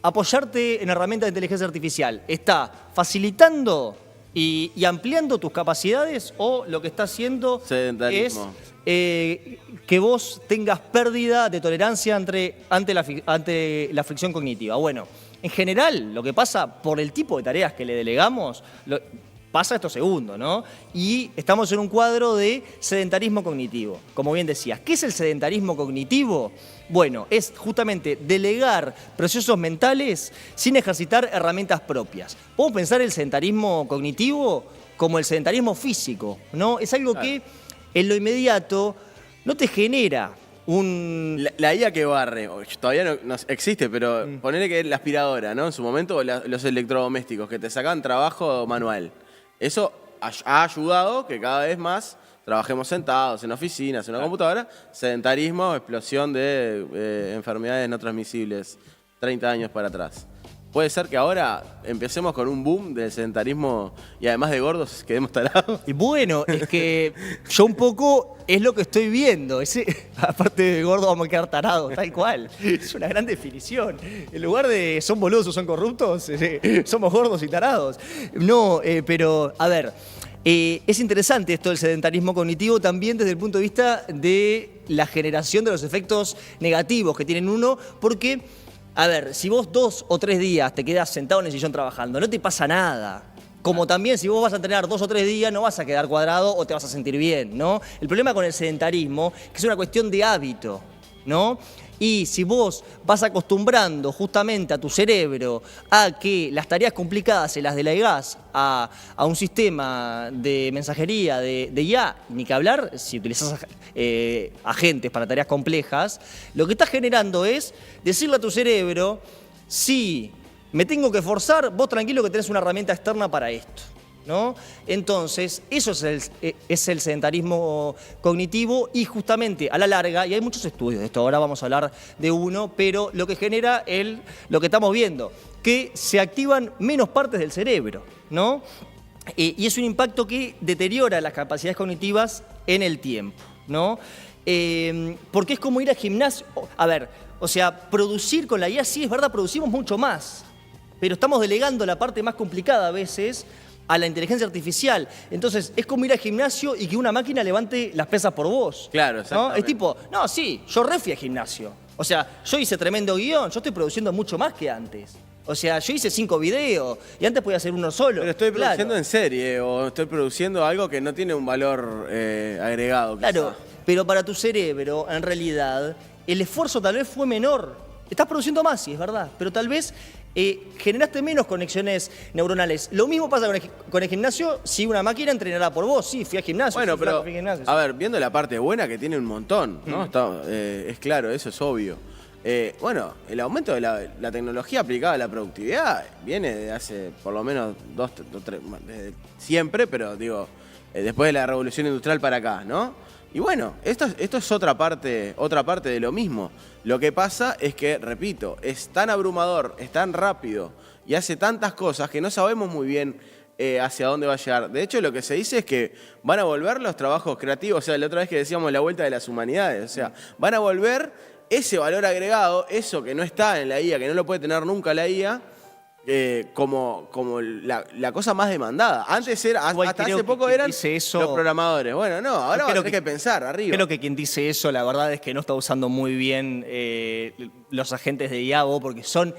apoyarte en herramientas de inteligencia artificial está facilitando y ampliando tus capacidades, o lo que está haciendo es Sedentarismo. que vos tengas pérdida de tolerancia ante la fricción cognitiva? Bueno, en general, lo que pasa por el tipo de tareas que le delegamos, pasa esto segundo, ¿no? Y estamos en un cuadro de sedentarismo cognitivo, como bien decías. ¿Qué es el sedentarismo cognitivo? Bueno, es justamente delegar procesos mentales sin ejercitar herramientas propias. Podemos pensar el sedentarismo cognitivo como el sedentarismo físico, ¿no? Es algo que en lo inmediato no te genera un... La IA que barre, todavía no existe, pero ponele que es la aspiradora, ¿no? En su momento, los electrodomésticos que te sacan trabajo manual. Eso ha ayudado que cada vez más trabajemos sentados en oficinas, en una computadora. Sedentarismo, explosión de enfermedades no transmisibles 30 años para atrás. Puede ser que ahora empecemos con un boom de sedentarismo y además de gordos quedemos tarados. Y bueno, es que yo un poco es lo que estoy viendo. Aparte de gordo vamos a quedar tarados, tal cual. Es una gran definición. En lugar de son boludos o son corruptos, somos gordos y tarados. No, pero a ver, es interesante esto del sedentarismo cognitivo también desde el punto de vista de la generación de los efectos negativos que tienen uno, porque... A ver, si vos 2 o 3 días te quedás sentado en el sillón trabajando, no te pasa nada. Como también si vos vas a entrenar 2 o 3 días, no vas a quedar cuadrado o te vas a sentir bien, ¿no? El problema con el sedentarismo es que es una cuestión de hábito, ¿no? Y si vos vas acostumbrando justamente a tu cerebro a que las tareas complicadas se las delegás a un sistema de mensajería de IA, ni que hablar, si utilizás agentes para tareas complejas, lo que estás generando es decirle a tu cerebro, si me tengo que forzar, vos tranquilo que tenés una herramienta externa para esto, ¿no? Entonces, eso es el sedentarismo cognitivo, y justamente a la larga, y hay muchos estudios de esto, ahora vamos a hablar de uno, pero lo que genera lo que estamos viendo, que se activan menos partes del cerebro, ¿no? Y es un impacto que deteriora las capacidades cognitivas en el tiempo, ¿no? Porque es como ir al gimnasio. A ver, o sea, producir con la IA, sí, es verdad, producimos mucho más, pero estamos delegando la parte más complicada a veces a la inteligencia artificial. Entonces, es como ir al gimnasio y que una máquina levante las pesas por vos. Claro, ¿no? exactamente. Es tipo, no, sí, yo fui al gimnasio. O sea, yo hice tremendo guión, yo estoy produciendo mucho más que antes. O sea, yo hice 5 videos y antes podía hacer uno solo. Pero estoy Claro. produciendo en serie o estoy produciendo algo que no tiene un valor agregado. Quizá. Claro, pero para tu cerebro, en realidad, el esfuerzo tal vez fue menor. Estás produciendo más, sí, es verdad, pero tal vez generaste menos conexiones neuronales. Lo mismo pasa con el gimnasio si una máquina entrenará por vos. Sí, fui al gimnasio. Bueno, sí, pero, fui al gimnasio, a ver, viendo la parte buena que tiene un montón, ¿no? Es claro, eso es obvio. Bueno, el aumento de la tecnología aplicada a la productividad viene de hace por lo menos 2 o 3, desde siempre, pero digo, después de la revolución industrial para acá, ¿no? Y bueno, esto es otra parte de lo mismo. Lo que pasa es que, repito, es tan abrumador, es tan rápido y hace tantas cosas que no sabemos muy bien hacia dónde va a llegar. De hecho, lo que se dice es que van a volver los trabajos creativos, o sea, la otra vez que decíamos la vuelta de las humanidades, o sea, van a volver ese valor agregado, eso que no está en la IA, que no lo puede tener nunca la IA, como la cosa más demandada. Antes era, Igual hasta creo hace que poco quien eran dice eso- los programadores. Bueno, no, ahora Creo vas a tener que pensar arriba. Creo que quien dice eso, la verdad es que no está usando muy bien los agentes de IA, porque son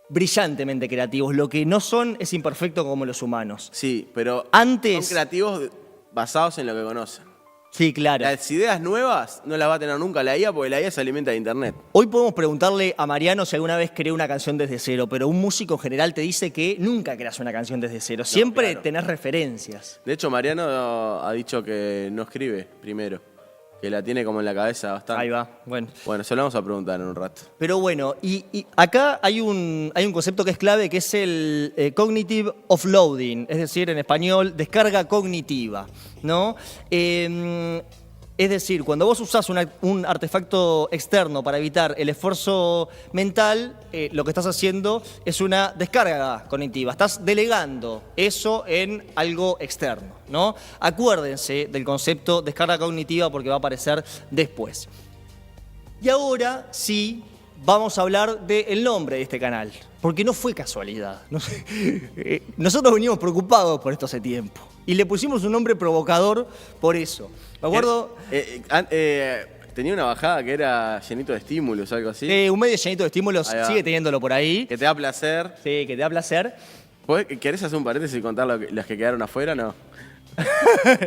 brillantemente creativos. Lo que no son es imperfecto como los humanos. Sí, pero Antes- son creativos basados en lo que conocen. Sí, claro. Las ideas nuevas no las va a tener nunca la IA porque la IA se alimenta de internet. Hoy podemos preguntarle a Mariano si alguna vez creó una canción desde cero, pero un músico en general te dice que nunca creas una canción desde cero. Siempre claro. tenés referencias. De hecho, Mariano ha dicho que no escribe primero, que la tiene como en la cabeza bastante. Ahí va, bueno. Bueno, se lo vamos a preguntar en un rato. Pero bueno, y acá hay un concepto que es clave, que es el cognitive offloading, es decir, en español, descarga cognitiva, ¿no? Es decir, cuando vos usás un artefacto externo para evitar el esfuerzo mental, lo que estás haciendo es una descarga cognitiva. Estás delegando eso en algo externo, ¿no? Acuérdense del concepto descarga cognitiva porque va a aparecer después. Y ahora sí vamos a hablar del nombre de este canal, porque no fue casualidad. Nosotros venimos preocupados por esto hace tiempo y le pusimos un nombre provocador por eso. Me acuerdo... Tenía una bajada que era llenito de estímulos, algo así. Un medio llenito de estímulos, sigue teniéndolo por ahí. Que te da placer. Sí, que te da placer. ¿Querés hacer un paréntesis y contar las que quedaron afuera? No.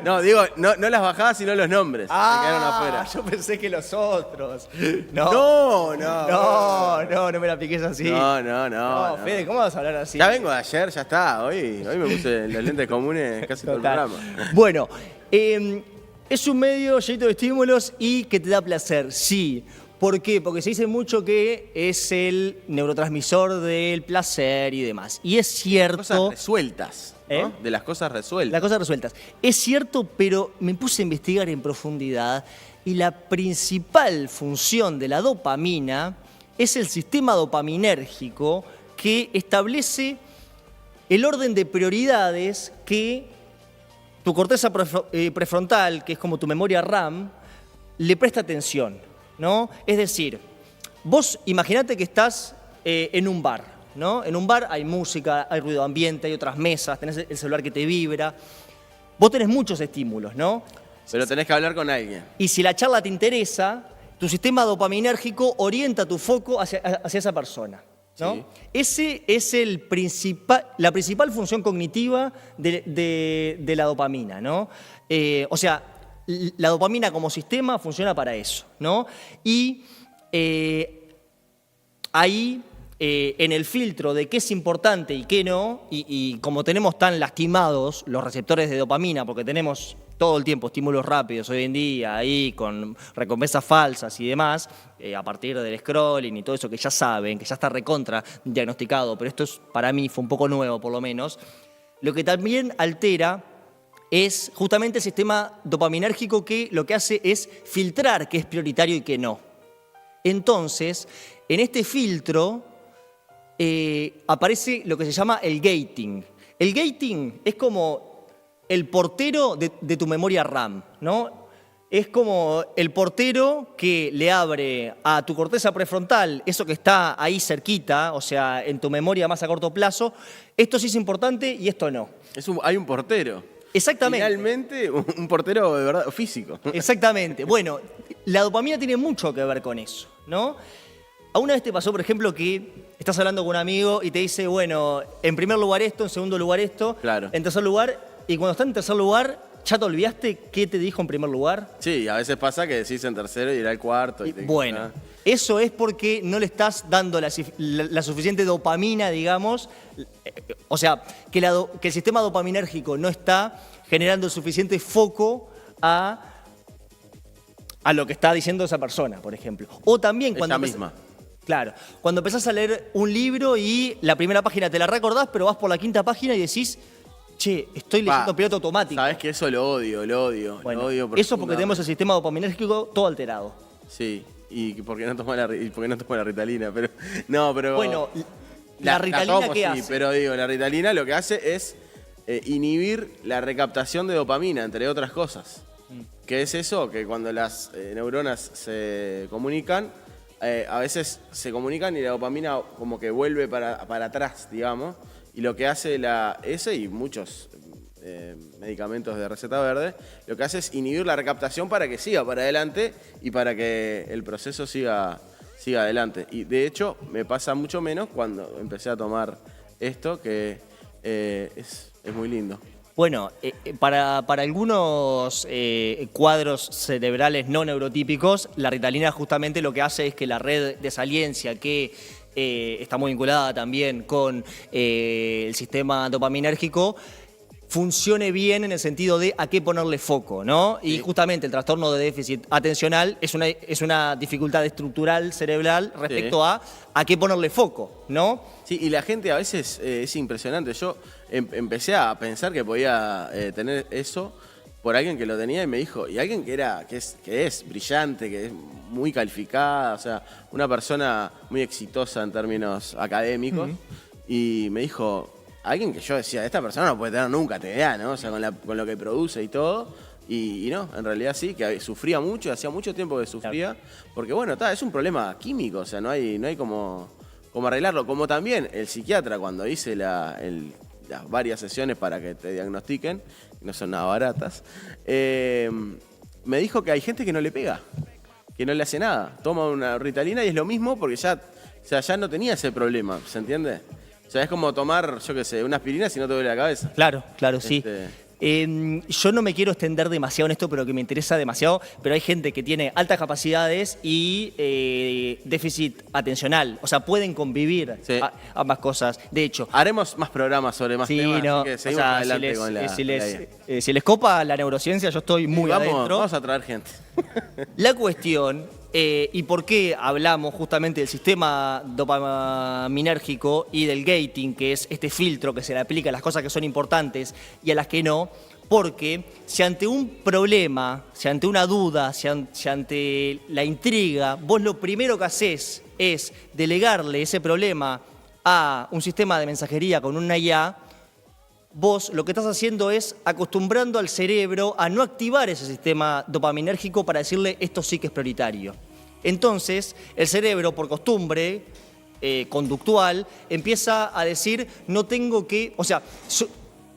No, digo, no las bajadas, sino los nombres. Que quedaron afuera. Yo pensé que los otros. No No me la piques así. No, Fede, ¿cómo vas a hablar así? Ya vengo de ayer, ya está. Hoy me puse los lentes comunes casi todo el programa. Bueno, es un medio llenito de estímulos y que te da placer, sí. ¿Por qué? Porque se dice mucho que es el neurotransmisor del placer y demás. Y es cierto... Cosas resueltas, ¿no? De las cosas resueltas. Las cosas resueltas. Es cierto, pero me puse a investigar en profundidad y la principal función de la dopamina es el sistema dopaminérgico que establece el orden de prioridades que tu corteza prefrontal, que es como tu memoria RAM, le presta atención, ¿no? Es decir, vos imaginate que estás en un bar, ¿no? En un bar hay música, hay ruido ambiente, hay otras mesas, tenés el celular que te vibra. Vos tenés muchos estímulos, ¿no? Pero tenés que hablar con alguien. Y si la charla te interesa, tu sistema dopaminérgico orienta tu foco hacia esa persona, ¿no? Sí. Ese es la principal función cognitiva de la dopamina, ¿no? O sea, la dopamina como sistema funciona para eso, ¿no? Y ahí, en el filtro de qué es importante y qué no, y como tenemos tan lastimados los receptores de dopamina, porque tenemos todo el tiempo estímulos rápidos hoy en día, ahí con recompensas falsas y demás, a partir del scrolling y todo eso que ya saben, que ya está recontra diagnosticado, pero esto para mí fue un poco nuevo por lo menos, lo que también altera es justamente el sistema dopaminérgico que lo que hace es filtrar qué es prioritario y qué no. Entonces, en este filtro aparece lo que se llama el gating. El gating es como el portero de tu memoria RAM, ¿no? Es como el portero que le abre a tu corteza prefrontal, eso que está ahí cerquita, o sea, en tu memoria más a corto plazo, esto sí es importante y esto no. Hay un portero. Exactamente. Finalmente, un portero de verdad físico. Exactamente. Bueno, la dopamina tiene mucho que ver con eso, ¿no? ¿Alguna vez te pasó, por ejemplo, que estás hablando con un amigo y te dice, bueno, en primer lugar esto, en segundo lugar esto, claro, en tercer lugar, y cuando está en tercer lugar, ¿ya te olvidaste qué te dijo en primer lugar? Sí, a veces pasa que decís en tercero y era el cuarto. Bueno, eso es porque no le estás dando la suficiente dopamina, digamos. O sea, que el sistema dopaminérgico no está generando el suficiente foco a lo que está diciendo esa persona, por ejemplo. O también cuando... Esa misma. Claro, cuando empezás a leer un libro y la primera página te la recordás, pero vas por la quinta página y decís... Che, estoy leyendo piloto automático. Sabés que eso lo odio. Bueno, lo odio eso porque tenemos el sistema dopaminérgico todo alterado. Sí, y porque no tomo la Ritalina, pero... No, pero... Bueno, la Ritalina, ¿qué hace? Sí, pero digo, la Ritalina lo que hace es inhibir la recaptación de dopamina, entre otras cosas. ¿Qué es eso? Que cuando las neuronas se comunican, a veces se comunican y la dopamina como que vuelve para atrás, digamos. Y lo que hace ese y muchos medicamentos de receta verde, lo que hace es inhibir la recaptación para que siga para adelante y para que el proceso siga adelante. Y de hecho me pasa mucho menos cuando empecé a tomar esto, que es muy lindo. Bueno, para algunos cuadros cerebrales no neurotípicos, la Ritalina justamente lo que hace es que la red de saliencia que está muy vinculada también con el sistema dopaminérgico, funcione bien en el sentido de a qué ponerle foco, ¿no? Y justamente el trastorno de déficit atencional es una dificultad estructural cerebral respecto a qué ponerle foco, ¿no? Sí, y la gente a veces es impresionante. Yo empecé a pensar que podía tener eso por alguien que lo tenía y me dijo, y alguien que es brillante, que es muy calificada, o sea, una persona muy exitosa en términos académicos, y me dijo, alguien que yo decía, esta persona no puede tener nunca TDA, ¿no? O sea, con lo que produce y todo, Y no, en realidad sí, que sufría mucho, hacía mucho tiempo que sufría, porque bueno, es un problema químico, o sea, no hay como arreglarlo. Como también el psiquiatra, cuando hice las varias sesiones para que te diagnostiquen, que no son nada baratas, me dijo que hay gente que no le pega, que no le hace nada. Toma una Ritalina y es lo mismo porque ya no tenía ese problema, ¿se entiende? O sea, es como tomar, yo qué sé, una aspirina si no te duele la cabeza. Claro, sí. Yo no me quiero extender demasiado en esto, pero que me interesa demasiado, pero hay gente que tiene altas capacidades y déficit atencional. O sea, pueden convivir ambas cosas. De hecho, haremos más programas sobre más temas, así que seguimos adelante con la si les copa la neurociencia, yo estoy muy adentro. Vamos a traer gente. La cuestión, y por qué hablamos justamente del sistema dopaminérgico y del gating, que es este filtro que se le aplica a las cosas que son importantes y a las que no, porque si ante un problema, si ante una duda, si ante la intriga, vos lo primero que hacés es delegarle ese problema a un sistema de mensajería con una IA, vos lo que estás haciendo es acostumbrando al cerebro a no activar ese sistema dopaminérgico para decirle esto sí que es prioritario. Entonces, el cerebro, por costumbre conductual, empieza a decir no tengo que... O sea,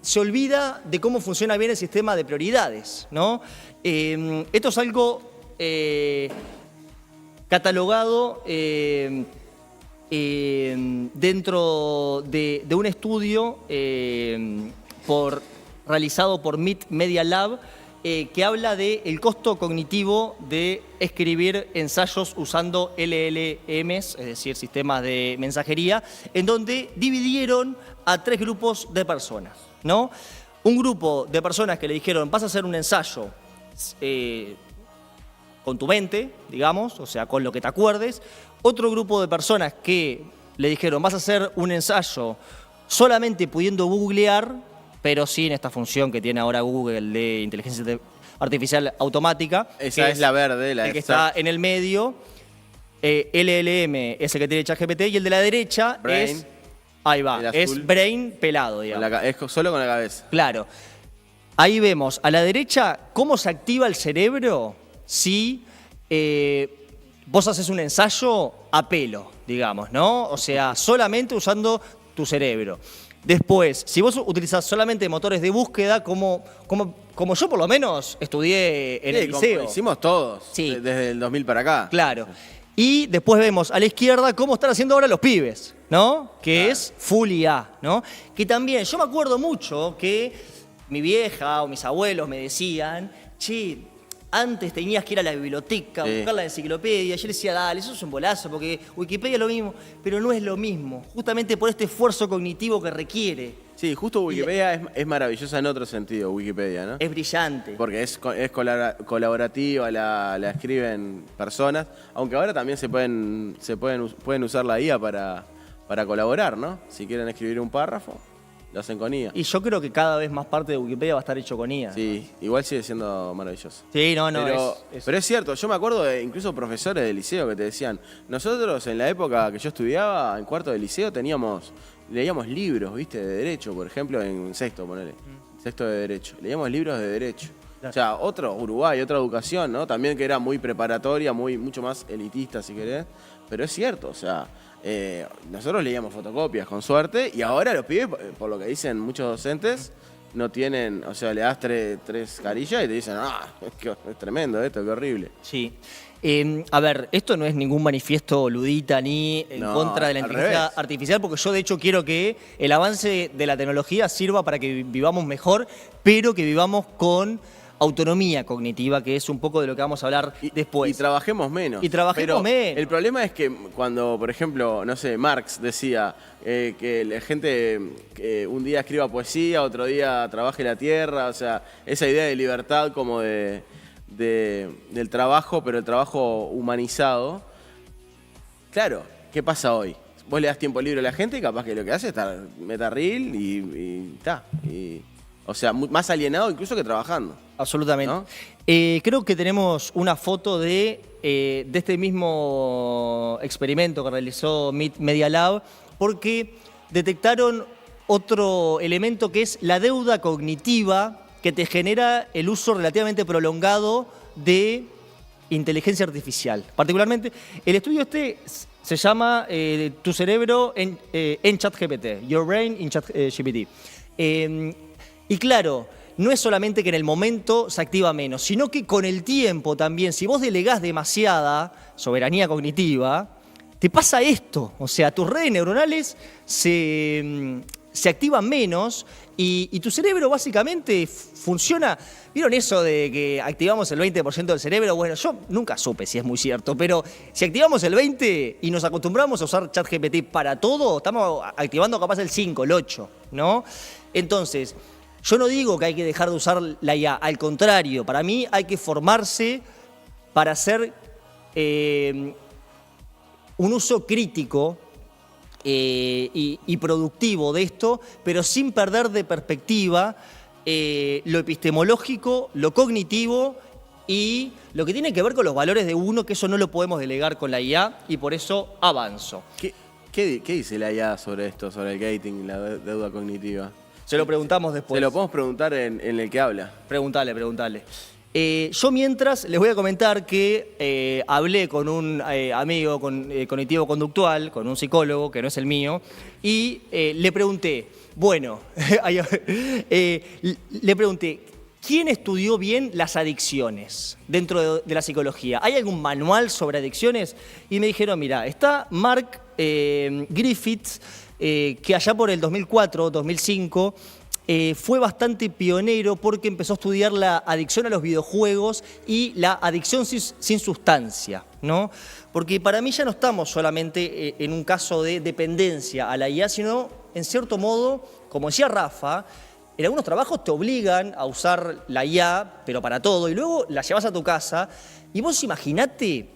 se olvida de cómo funciona bien el sistema de prioridades, ¿no? Esto es algo catalogado dentro de un estudio realizado por MIT Media Lab que habla del costo cognitivo de escribir ensayos usando LLMs, es decir, sistemas de mensajería, en donde dividieron a 3 grupos de personas, ¿no? Un grupo de personas que le dijeron, vas a hacer un ensayo con tu mente, digamos, o sea, con lo que te acuerdes. Otro grupo de personas que le dijeron, vas a hacer un ensayo solamente pudiendo googlear, pero sin esta función que tiene ahora Google de inteligencia artificial automática. Esa es la verde, el que está en el medio. LLM es el que tiene ChatGPT y el de la derecha Brain, es... Ahí va, es Brain pelado, digamos. Es solo con la cabeza. Claro. Ahí vemos a la derecha cómo se activa el cerebro si vos haces un ensayo a pelo, digamos, ¿no? O sea, solamente usando tu cerebro. Después, si vos utilizás solamente motores de búsqueda, como yo por lo menos estudié en el liceo. Como hicimos todos, desde el 2000 para acá. Claro. Y después vemos a la izquierda cómo están haciendo ahora los pibes, ¿no? Que es full IA, ¿no? Que también, yo me acuerdo mucho que mi vieja o mis abuelos me decían, che, antes tenías que ir a la biblioteca, buscar la enciclopedia. Yo le decía, dale, eso es un bolazo, porque Wikipedia es lo mismo. Pero no es lo mismo, justamente por este esfuerzo cognitivo que requiere. Sí, justo Wikipedia es maravillosa en otro sentido, Wikipedia, ¿no? Es brillante. Porque es colaborativa, la escriben personas, aunque ahora también pueden usar la IA para colaborar, ¿no? Si quieren escribir un párrafo, lo hacen con IA. Y yo creo que cada vez más parte de Wikipedia va a estar hecho con IA. Sí, igual sigue siendo maravilloso. Sí, no, pero es cierto, yo me acuerdo de incluso profesores de liceo que te decían, nosotros en la época que yo estudiaba, en cuarto de liceo, leíamos libros, ¿viste? De derecho, por ejemplo, en sexto, ponele. Sexto de derecho. Leíamos libros de derecho. Claro. O sea, Uruguay, otra educación, ¿no? También que era muy preparatoria, mucho más elitista, si querés. Pero es cierto, o sea, nosotros leíamos fotocopias con suerte y ahora los pibes, por lo que dicen muchos docentes, no tienen, o sea, le das tres carillas y te dicen, es tremendo esto, qué horrible. Sí. A ver, esto no es ningún manifiesto ludita ni en contra de la inteligencia artificial, porque yo de hecho quiero que el avance de la tecnología sirva para que vivamos mejor, pero que vivamos con autonomía cognitiva, que es un poco de lo que vamos a hablar después. Y trabajemos menos. El problema es que cuando, por ejemplo, no sé, Marx decía que la gente un día escriba poesía, otro día trabaje la tierra, o sea, esa idea de libertad como del trabajo, pero el trabajo humanizado. Claro, ¿qué pasa hoy? Vos le das tiempo libre a la gente y capaz que lo que hace es meter reel y está. O sea, más alienado incluso que trabajando. Absolutamente. ¿No? Creo que tenemos una foto de este mismo experimento que realizó MIT Media Lab, porque detectaron otro elemento que es la deuda cognitiva que te genera el uso relativamente prolongado de inteligencia artificial. Particularmente, el estudio se llama Tu cerebro en ChatGPT, Your Brain in ChatGPT. Y claro, no es solamente que en el momento se activa menos, sino que con el tiempo también, si vos delegás demasiada soberanía cognitiva, te pasa esto. O sea, tus redes neuronales se activan menos y tu cerebro básicamente funciona. ¿Vieron eso de que activamos el 20% del cerebro? Bueno, yo nunca supe si es muy cierto, pero si activamos el 20% y nos acostumbramos a usar ChatGPT para todo, estamos activando capaz el 5, el 8, ¿no? Entonces, yo no digo que hay que dejar de usar la IA, al contrario, para mí hay que formarse para hacer un uso crítico y productivo de esto, pero sin perder de perspectiva lo epistemológico, lo cognitivo y lo que tiene que ver con los valores de uno, que eso no lo podemos delegar con la IA y por eso avanzo. ¿Qué dice la IA sobre esto, sobre el gating, la deuda cognitiva? Se lo preguntamos después. Se lo podemos preguntar en el que habla. Preguntale. Yo mientras les voy a comentar que hablé con un amigo cognitivo-conductual, con un psicólogo, que no es el mío, y le pregunté, ¿quién estudió bien las adicciones dentro de la psicología? ¿Hay algún manual sobre adicciones? Y me dijeron, mira, está Mark Griffiths, que allá por el 2004, 2005, fue bastante pionero porque empezó a estudiar la adicción a los videojuegos y la adicción sin sustancia, ¿no? Porque para mí ya no estamos solamente en un caso de dependencia a la IA, sino, en cierto modo, como decía Rafa, en algunos trabajos te obligan a usar la IA, pero para todo, y luego la llevas a tu casa, y vos imaginate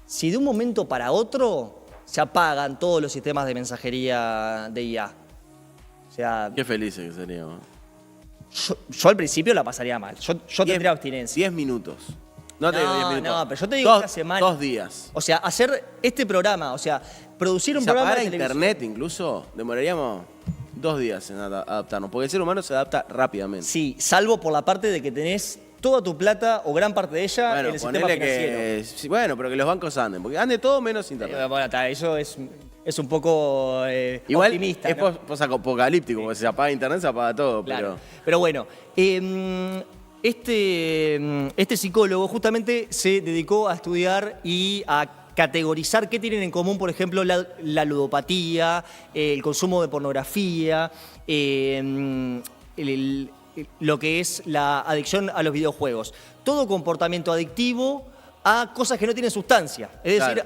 si de un momento para otro se apagan todos los sistemas de mensajería de IA. O sea, qué felices que seríamos. Yo al principio la pasaría mal. Yo tendría abstinencia. 10 minutos. No te digo 10 minutos. No, pero yo te digo una semana. 2 días. O sea, hacer este programa, o sea, producir un si programa de televisión. Internet incluso, demoraríamos 2 días en adaptarnos. Porque el ser humano se adapta rápidamente. Sí, salvo por la parte de que tenés toda tu plata o gran parte de ella en el sistema financiero. Sí, bueno, pero que los bancos anden. Porque ande todo menos internet. Bueno, eso es un poco igual optimista. Es ¿no? Posapocalíptico, porque si se apaga internet, se apaga todo. Claro. Pero bueno, este psicólogo justamente se dedicó a estudiar y a categorizar qué tienen en común, por ejemplo, la ludopatía, el consumo de pornografía, lo que es la adicción a los videojuegos. Todo comportamiento adictivo a cosas que no tienen sustancia. Es decir,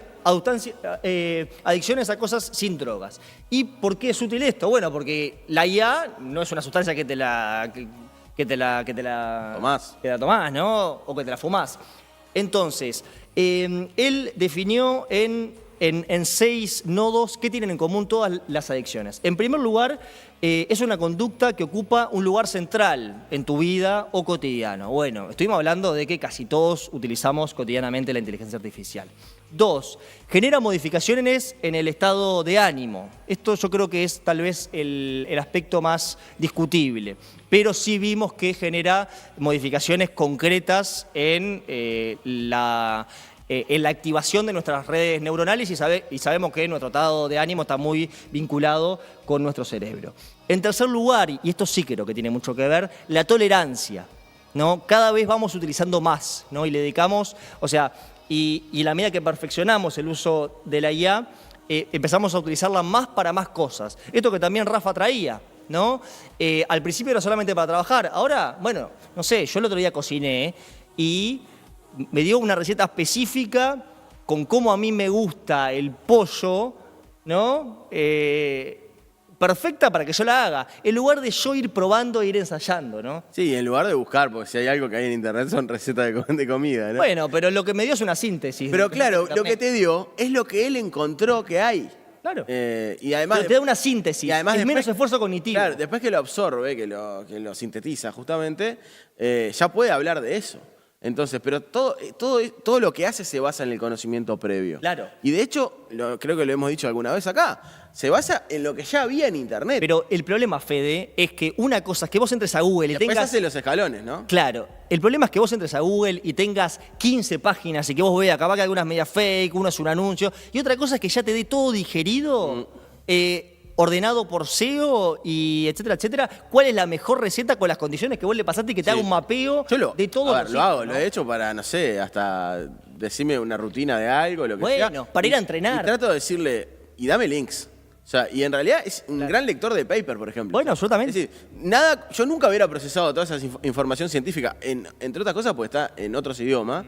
adicciones a cosas sin drogas. ¿Y por qué es útil esto? Bueno, porque la IA no es una sustancia que te la tomás, ¿no? O que te la fumás. Entonces, él definió en 6 nodos qué tienen en común todas las adicciones. En primer lugar, es una conducta que ocupa un lugar central en tu vida o cotidiano. Bueno, estuvimos hablando de que casi todos utilizamos cotidianamente la inteligencia artificial. 2, genera modificaciones en el estado de ánimo. Esto yo creo que es tal vez el aspecto más discutible, pero sí vimos que genera modificaciones concretas en la activación de nuestras redes neuronales y sabemos que nuestro estado de ánimo está muy vinculado con nuestro cerebro. En tercer lugar, y esto sí creo que tiene mucho que ver, la tolerancia, ¿no? Cada vez vamos utilizando más, ¿no? Y le dedicamos, o sea, y la medida que perfeccionamos el uso de la IA, empezamos a utilizarla más para más cosas. Esto que también Rafa traía, ¿no? Al principio era solamente para trabajar, ahora, bueno, no sé, yo el otro día cociné y me dio una receta específica con cómo a mí me gusta el pollo, ¿no? Perfecta para que yo la haga, en lugar de yo ir probando e ir ensayando, ¿no? Sí, en lugar de buscar, porque si hay algo que hay en internet son recetas de comida, ¿no? Bueno, pero lo que me dio es una síntesis. Pero claro, lo que te dio es lo que él encontró que hay. Claro. Y además pero te da una síntesis, y además es menos esfuerzo cognitivo. Claro, después que lo absorbe, que lo sintetiza justamente, ya puede hablar de eso. Entonces, pero todo lo que hace se basa en el conocimiento previo. Claro. Y de hecho, creo que lo hemos dicho alguna vez acá, se basa en lo que ya había en Internet. Pero el problema, Fede, es que una cosa es que vos entres a Google y después tengas... hace los escalones, ¿no? Claro. El problema es que vos entres a Google y tengas 15 páginas y que vos veas capaz que algunas media fake, uno es un anuncio. Y otra cosa es que ya te dé todo digerido, ordenado por SEO y etcétera, etcétera. ¿Cuál es la mejor receta con las condiciones que vos le pasaste y que te haga un mapeo de todo? Lo hago, ¿no? Lo he hecho para, no sé, hasta decirme una rutina de algo, lo que sea. Bueno, para ir a entrenar. Y trato de decirle, y dame links. O sea, y en realidad es un gran lector de paper, por ejemplo. Bueno, absolutamente. Es decir, yo nunca hubiera procesado toda esa información científica, entre otras cosas, porque está en otros idiomas,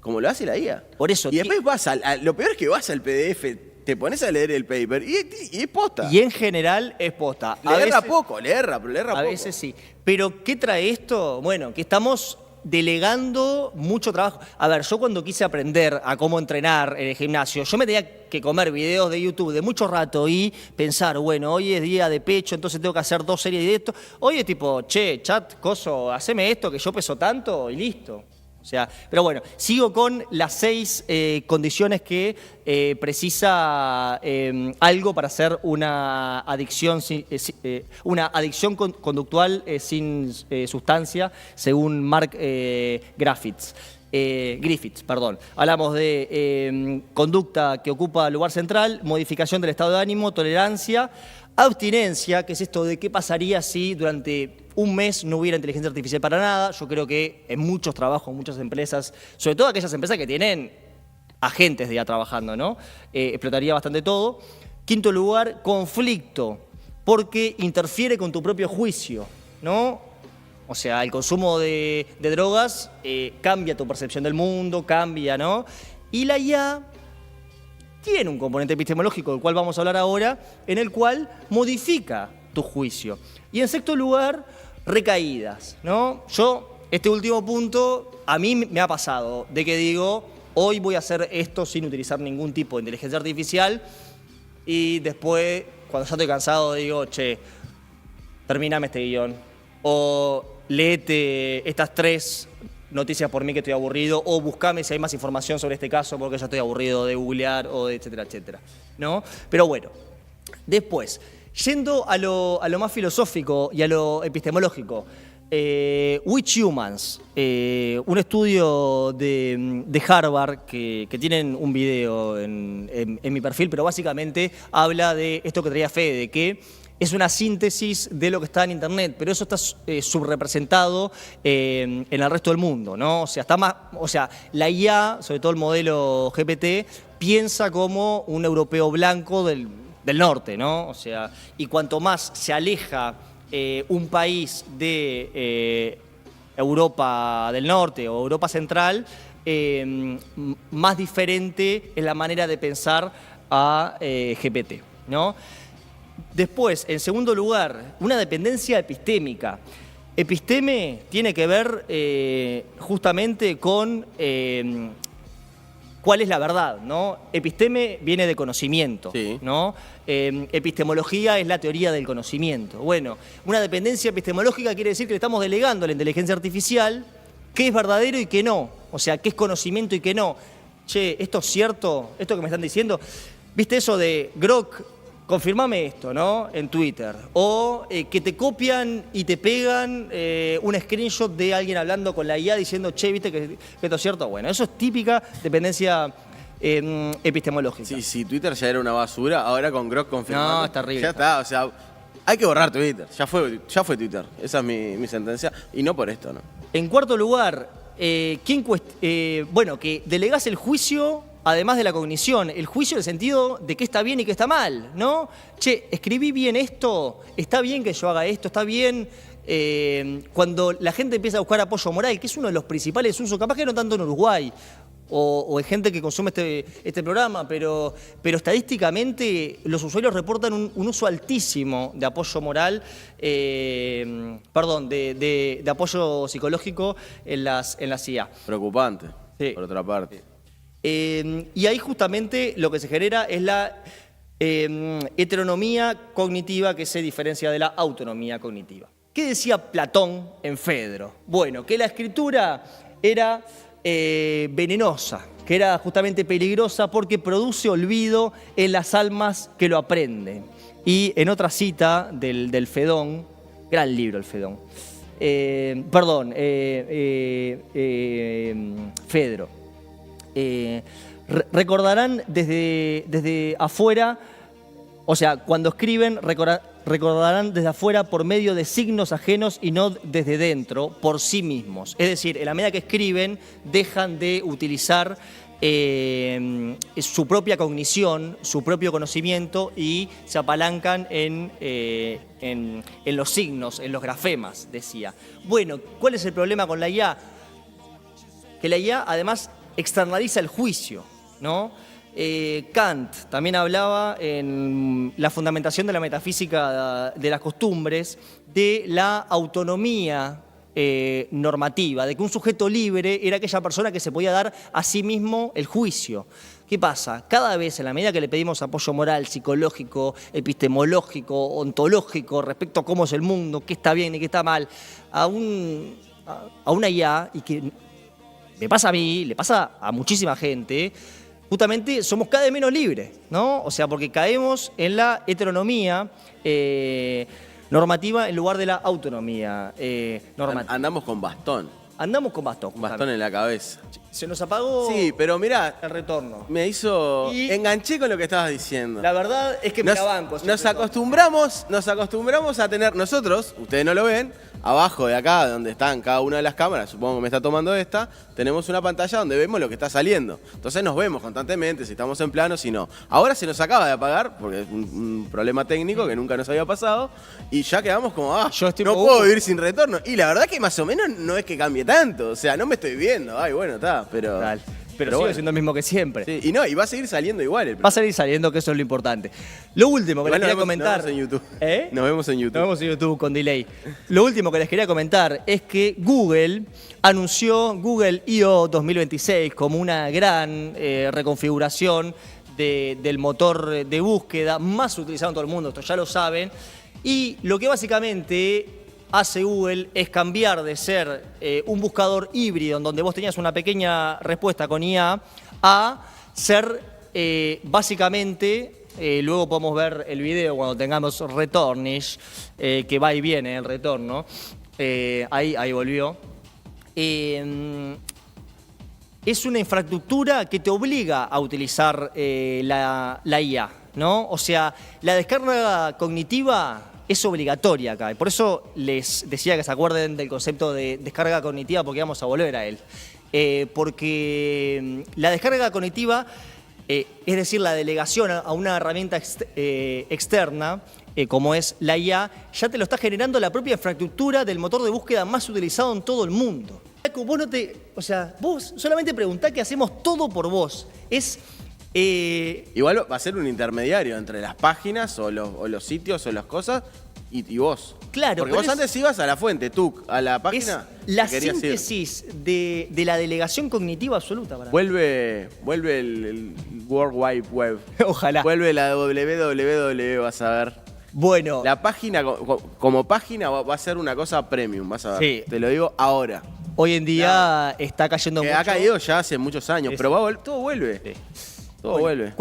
como lo hace la IA. Por eso. Y después lo peor es que vas al PDF, te pones a leer el paper y es posta. Y en general es posta. Le erra poco. A veces sí. Pero ¿qué trae esto? Bueno, que estamos delegando mucho trabajo. A ver, yo cuando quise aprender a cómo entrenar en el gimnasio, yo me tenía que comer videos de YouTube de mucho rato y pensar, bueno, hoy es día de pecho, entonces tengo que hacer 2 series de esto. Hoy es tipo, che, chat, coso, haceme esto, que yo peso tanto y listo. O sea, pero bueno, sigo con las 6 condiciones que precisa algo para hacer una adicción, conductual sin sustancia, según Mark Griffiths. Hablamos de conducta que ocupa lugar central, modificación del estado de ánimo, tolerancia, abstinencia, que es esto de qué pasaría si durante un mes no hubiera inteligencia artificial para nada. Yo creo que en muchos trabajos, muchas empresas, sobre todo aquellas empresas que tienen agentes de IA trabajando, ¿no? Explotaría bastante todo. Quinto lugar, conflicto, porque interfiere con tu propio juicio, ¿no? O sea, el consumo de drogas cambia tu percepción del mundo, cambia, ¿no? Y la IA tiene un componente epistemológico, del cual vamos a hablar ahora, en el cual modifica tu juicio. Y en sexto lugar, recaídas, ¿no? Este último punto, a mí me ha pasado, de que digo, hoy voy a hacer esto sin utilizar ningún tipo de inteligencia artificial, y después, cuando ya estoy cansado, digo, che, terminame este guión, o léete estas 3 noticias por mí que estoy aburrido, o buscame si hay más información sobre este caso porque ya estoy aburrido de googlear o de etcétera, etcétera, ¿no? Pero bueno, después, yendo a lo más filosófico y a lo epistemológico, Which Humans, un estudio de Harvard que tienen un video en mi perfil, pero básicamente habla de esto que traía Fede, de que es una síntesis de lo que está en Internet, pero eso está subrepresentado en el resto del mundo, ¿no? O sea, la IA, sobre todo el modelo GPT, piensa como un europeo blanco del norte, ¿no? O sea, y cuanto más se aleja un país de Europa del norte o Europa central, más diferente es la manera de pensar a GPT, ¿no? Después, en segundo lugar, una dependencia epistémica. Episteme tiene que ver justamente con cuál es la verdad, ¿no? Episteme viene de conocimiento, sí, ¿no? Epistemología es la teoría del conocimiento. Bueno, una dependencia epistemológica quiere decir que le estamos delegando a la inteligencia artificial qué es verdadero y qué no. O sea, qué es conocimiento y qué no. Che, ¿esto es cierto? ¿Esto que me están diciendo? ¿Viste eso de Grok? Confirmame esto, ¿no? En Twitter. O que te copian y te pegan un screenshot de alguien hablando con la IA diciendo, che, ¿viste que esto es cierto? Bueno, eso es típica dependencia epistemológica. Sí, si Twitter ya era una basura, ahora con Grok confirmando. No, es terrible. Ya está, o sea, hay que borrar Twitter. Ya fue Twitter. Esa es mi sentencia. Y no por esto, ¿no? En cuarto lugar, que delegás el juicio, además de la cognición, el juicio en el sentido de qué está bien y qué está mal, ¿no? Che, escribí bien esto, está bien que yo haga esto, está bien. Cuando la gente empieza a buscar apoyo moral, que es uno de los principales usos, capaz que no tanto en Uruguay, o en gente que consume este programa, pero estadísticamente los usuarios reportan un uso altísimo de apoyo moral, de apoyo psicológico en las IA. Preocupante, sí, por otra parte. Y ahí justamente lo que se genera es la heteronomía cognitiva, que se diferencia de la autonomía cognitiva. ¿Qué decía Platón en Fedro? Bueno, que la escritura era venenosa, que era justamente peligrosa porque produce olvido en las almas que lo aprenden. Y en otra cita del Fedón, gran libro el Fedón, Fedro, recordarán desde afuera, o sea, cuando escriben, recordarán desde afuera por medio de signos ajenos y no desde dentro, por sí mismos. Es decir, en la medida que escriben, dejan de utilizar su propia cognición, su propio conocimiento y se apalancan en los signos, en los grafemas, decía. Bueno, ¿cuál es el problema con la IA? Que la IA además externaliza el juicio, ¿no? Kant también hablaba en la fundamentación de la metafísica de las costumbres de la autonomía normativa, de que un sujeto libre era aquella persona que se podía dar a sí mismo el juicio. ¿Qué pasa? Cada vez, en la medida que le pedimos apoyo moral, psicológico, epistemológico, ontológico respecto a cómo es el mundo, qué está bien y qué está mal, a una IA, y que me pasa a mí, le pasa a muchísima gente, justamente somos cada vez menos libres, ¿no? O sea, porque caemos en la heteronomía normativa en lugar de la autonomía normativa. Andamos con bastón. Andamos con bastón. Un bastón en la cabeza. Se nos apagó Sí, pero mirá, el retorno. me hizo... Enganché con lo que estabas diciendo. La verdad es que me la banco. Nos acostumbramos a tener nosotros, ustedes no lo ven, abajo de acá, donde están cada una de las cámaras, supongo que me está tomando esta, tenemos una pantalla donde vemos lo que está saliendo. Entonces nos vemos constantemente, si estamos en plano, si no. Ahora se nos acaba de apagar, porque es un problema técnico que nunca nos había pasado, y ya quedamos como, no puedo vivir sin retorno. Y la verdad que más o menos no es que cambie tanto, o sea, no me estoy viendo, bueno, está, pero... Pero sigue bueno, siendo el mismo que siempre. Sí, y va a seguir saliendo igual. Va a seguir saliendo, que eso es lo importante. Lo último que les quería comentar... Nos vemos en YouTube. ¿Eh? Nos vemos en YouTube. Nos vemos en YouTube con delay. Lo último que les quería comentar es que Google anunció Google I.O. 2026 como una gran reconfiguración del motor de búsqueda más utilizado en todo el mundo, esto ya lo saben. Y lo que básicamente hace Google es cambiar de ser un buscador híbrido en donde vos tenías una pequeña respuesta con IA a ser básicamente, luego podemos ver el video cuando tengamos Retornish, que va y viene el retorno, ahí volvió. Es una infraestructura que te obliga a utilizar la IA, ¿no? O sea, la descarga cognitiva es obligatoria acá, y por eso les decía que se acuerden del concepto de descarga cognitiva, porque vamos a volver a él. Porque la descarga cognitiva, es decir, la delegación a una herramienta externa, como es la IA, ya te lo está generando la propia infraestructura del motor de búsqueda más utilizado en todo el mundo. Vos vos solamente preguntá que hacemos todo por vos. Igual va a ser un intermediario entre las páginas o los sitios o las cosas y vos. Claro. Porque vos antes ibas a la fuente, tú, a la página. Es la síntesis de la delegación cognitiva absoluta para mí. Vuelve el World Wide Web. Ojalá. Vuelve la www, vas a ver. Bueno. La página, como página, va a ser una cosa premium, vas a ver. Sí. Te lo digo ahora. Hoy en día está cayendo mucho. Ha caído ya hace muchos años, pero todo vuelve. Sí. Todo vuelve.